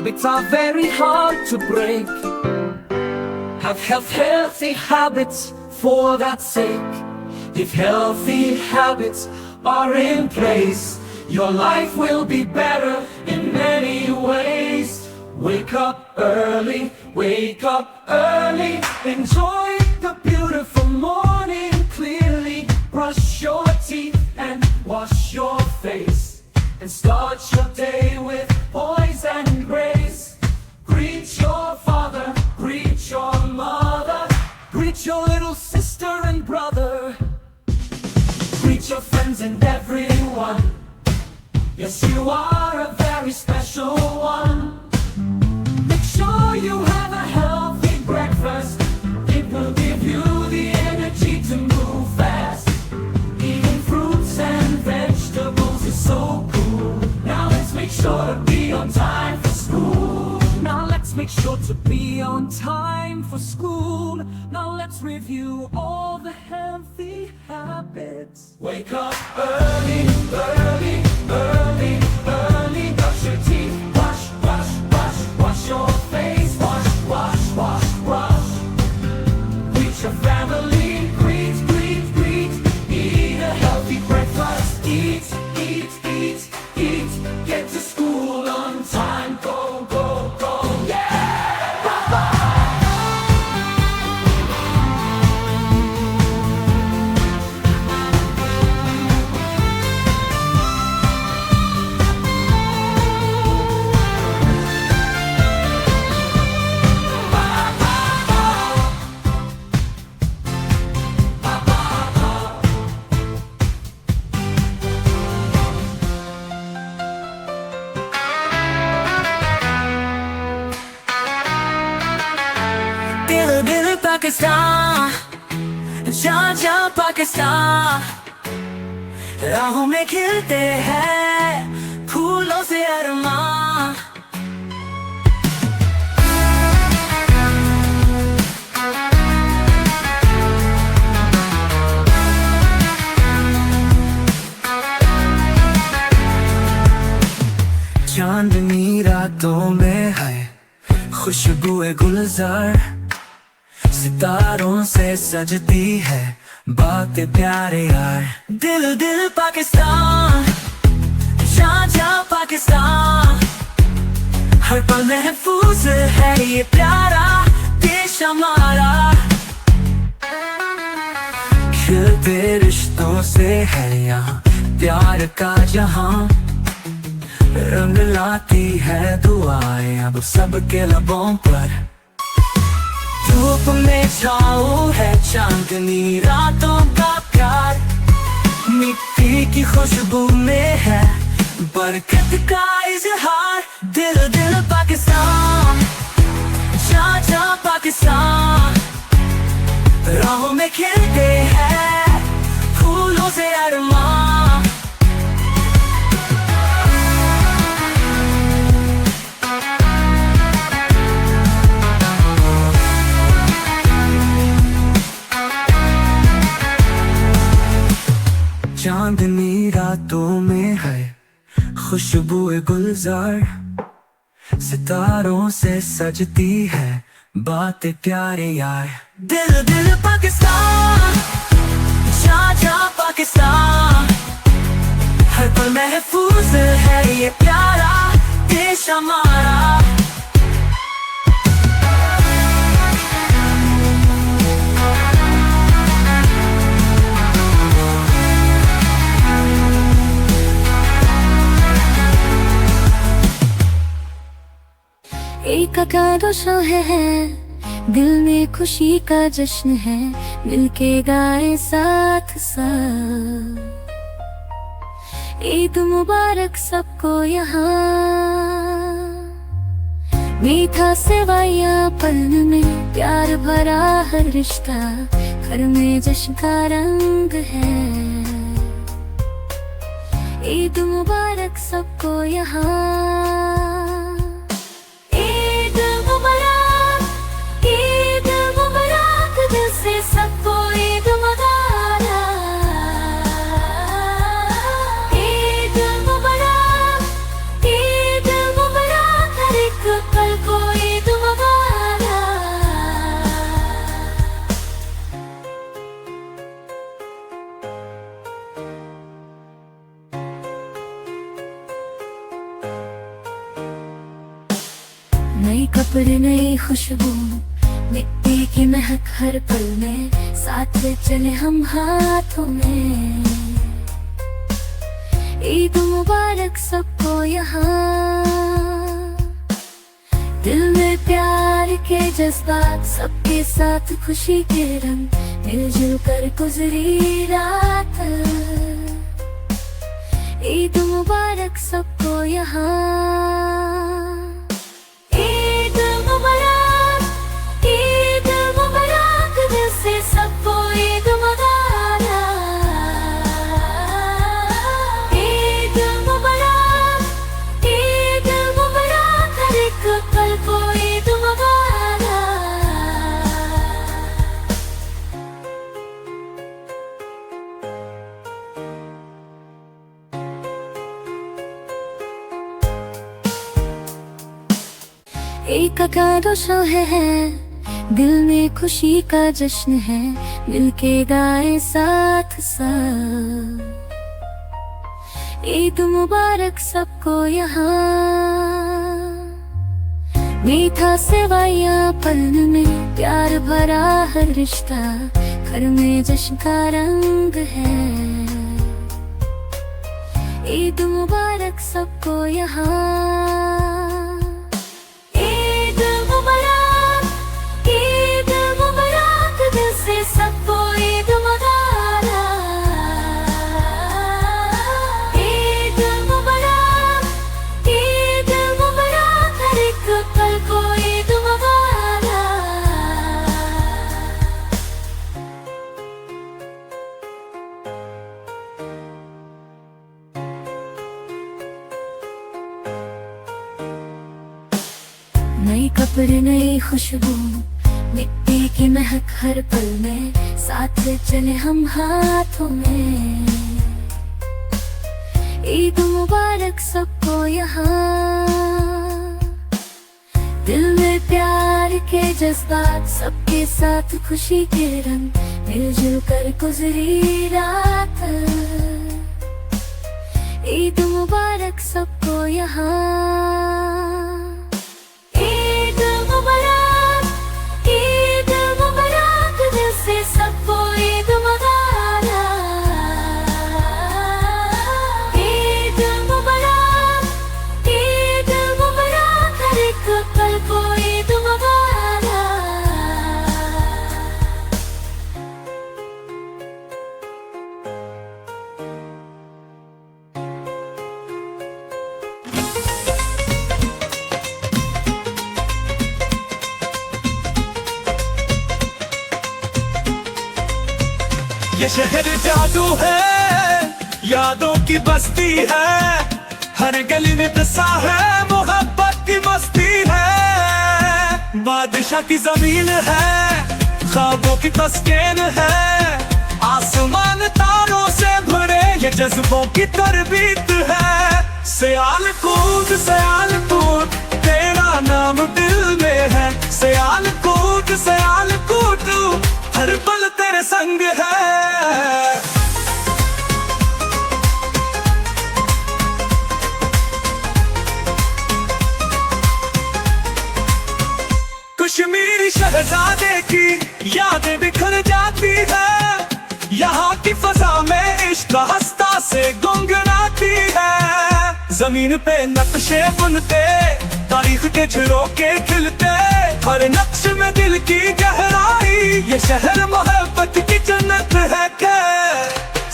Habits are very hard to break. Have healthy habits for that sake. If healthy habits are in place, your life will be better in many ways. Wake up early, enjoy the beautiful morning clearly. Brush your teeth and wash your face, and start your day with poise and grace. Greet your father, greet your mother, greet your little sister and brother, greet your friends and everyone. Yes, you are a very special one. Make sure you have a healthy breakfast. It will give you the energy to move fast. Eating fruits and vegetables is so cool. Now let's make sure to be on time for school. Now let's make sure to be on time for school. Now let's review all the healthy habits. Wake up early, brush your teeth, wash your face, wash. Greet your family, greet. Eat a healthy breakfast, eat. Get to school on time, go, yeah! दिल पाकिस्तान, जा पाकिस्तान। राहों में खिलते हैं फूलों से अरमान। चांदनी रातों में है खुशबुए गुलजार, सितारों से सजती है बातें प्यारे यार। दिल पाकिस्तान, जा पाकिस्तान। हर पल महफूज है ये प्यारा देश हमारा। खिलते रिश्तों से है यहाँ प्यार का जहां। रंग लाती है दुआएं अब सबके लबों पर। धूप में छाओ है चांदनी रातों का प्यार। मिट्टी की खुशबू में है बरकत का इजहार। दिल पाकिस्तान, जा पाकिस्तान। राहों में खिलते हैं फूलों से अरमान। चांदनी रातों में है खुशबुए गुलजार, सितारों से सजती है बातें प्यारे यार। दिल पाकिस्तान, जा पाकिस्तान। हर पल महफूज है ये प्यारा देश हमारा। एक आकाश है, दिल में खुशी का जश्न है। मिलके गाए साथ साथ, ईद मुबारक सबको यहाँ। मीठा सेवैया पल में प्यार भरा हर रिश्ता। घर में जश्न का रंग है। ईद मुबारक सबको यहाँ। सबको ईद मुबारक, ईद मुबारक हर एक कपड़े नई खुशबू, मिट्टी की महक हर पल में, साथ चले हम हाथों में। ईद मुबारक सबको यहाँ, दिल में प्यार के जज्बात, सबके साथ खुशी के रंग, मिलजुल कर गुजरी रात। ईद मुबारक सबको यहाँ, ईद मुबारक, ईद मुबारक, दिल से सबको ईद मुबारक। ईद मुबारक, ईद मुबारक, हर एक पल को ईद मुबारक। एक का रोशन है, दिल में खुशी का जश्न है, मिलके गाए साथ साथ। ईद मुबारक सबको यहाँ, मीठा सेवैयां पलन में, प्यार भरा हर रिश्ता, घर में जश्न का रंग है। ईद मुबारक सबको यहाँ, सबको ईद मुबारक। ईद मुबारक, ईद मुबारक, हर एक पल को ईद मुबारक। नए कपड़े नई खुशबू, मिट्टी की महक हर पल में, साथ चले हम हाथों में। ईद मुबारक सबको यहाँ, दिल में प्यार के जज्बात, सबके साथ खुशी के रंग, मिलजुल कर गुजरी रात। ईद मुबारक सबको यहाँ, ईद मुबारक, ईद मुबारक, दिल से सबको ईद मुबारक। ईद मुबारक, ईद मुबारक, हर एक पल को ईद मुबारक। ये शहर जादू है, यादों की बस्ती है, हर गली में बसा है, मोहब्बत की मस्ती है। बादशाह की जमीन है, ख्वाबों की तस्कीन है, आसमान तारों से भरे, ये जज्बों की तरबीत है। सियालकोट सियालकोट, तेरा नाम दिल में है, सियालकोट सियालकोट, हर पल तेरे संग है। कश्मीरी शहजादे की यादें बिखर जाती है, यहाँ की फजा में इश्क हंसता से गुनगुनाती है। जमीन पे नक्शे बुनते, तारीख के झरोके खिलते, हर नक्श में दिल की गहराई, ये शहर मोहब्बत की जन्नत है क्या।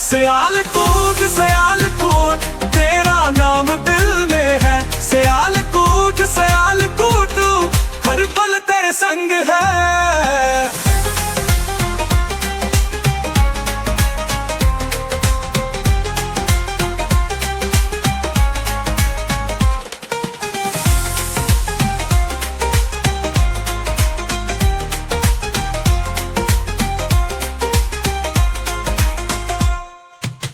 सियालकोट सियालकोट, तेरा नाम दिल में है, सियालकोट सियालकोट, हर पल तेरे संग है।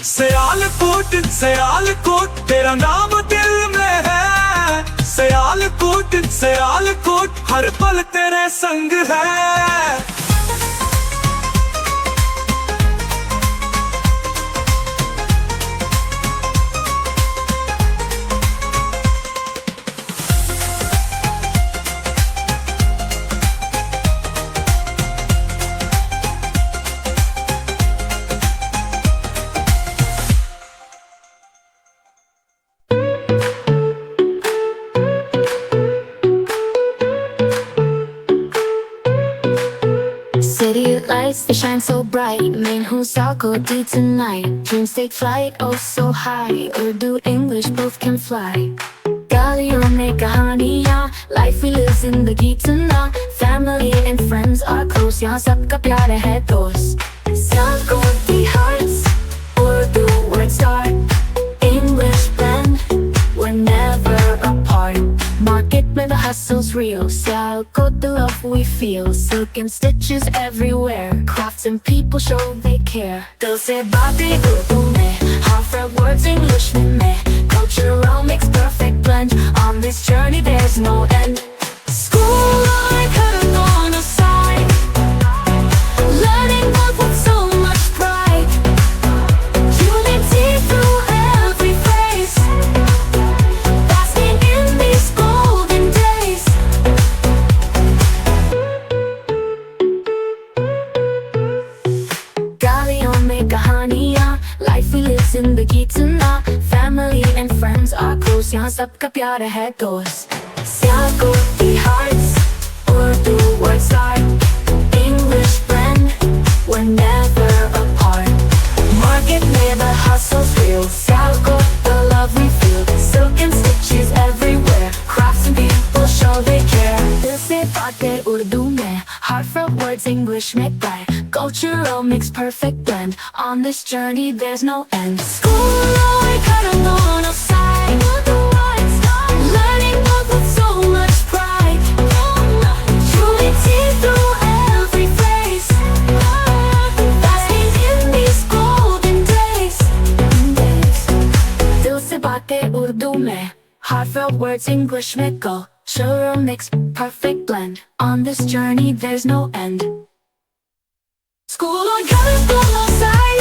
सियालकोट सियालकोट, तेरा नाम दिल में है, सियालकोट सियालकोट, हर पल तेरे संग है। lights, they shine so bright. Main who's all go deep tonight. Dreams take flight, oh so high. Urdu, English, both can fly. Galion mein kahaniyan, life we live zindagi tana. Family and friends are close, yahan sabka pyar hai dost. Sialkot the hearts, Urdu words start. English blend, we're never apart. Market mein the hustle's real, Sialkot the love we feel. Silk and stitches everywhere, crafts and people show they care. Dil se baatein Urdu mein, heartfelt words English mein. Cultural mix, perfect blend. On this journey there's no end. School I could've gone aside, learning both with so much pride. Unity through every phase, basking in these golden days. Galion mein kahaniyan, life we live zindagi tana. Family and friends are close, yahan sabka pyar hai dost. Sialkot the hearts, Urdu words start. English blend, we're never apart. Market mein the hustle's real, Sialkot the love we feel. Silk and stitches everywhere, crafts and people show they care. Dil se baatein Urdu mein, heartfelt words English mein guide. Cultural mix, perfect blend. On this journey there's no end. School I could've gone outside, learning both with so much pride. Unity through every phase, basking in these golden days. Dil se baatein Urdu mein, heartfelt words English mein go. Cultural mix, perfect blend. On this journey there's no end. School on colors, blow outside.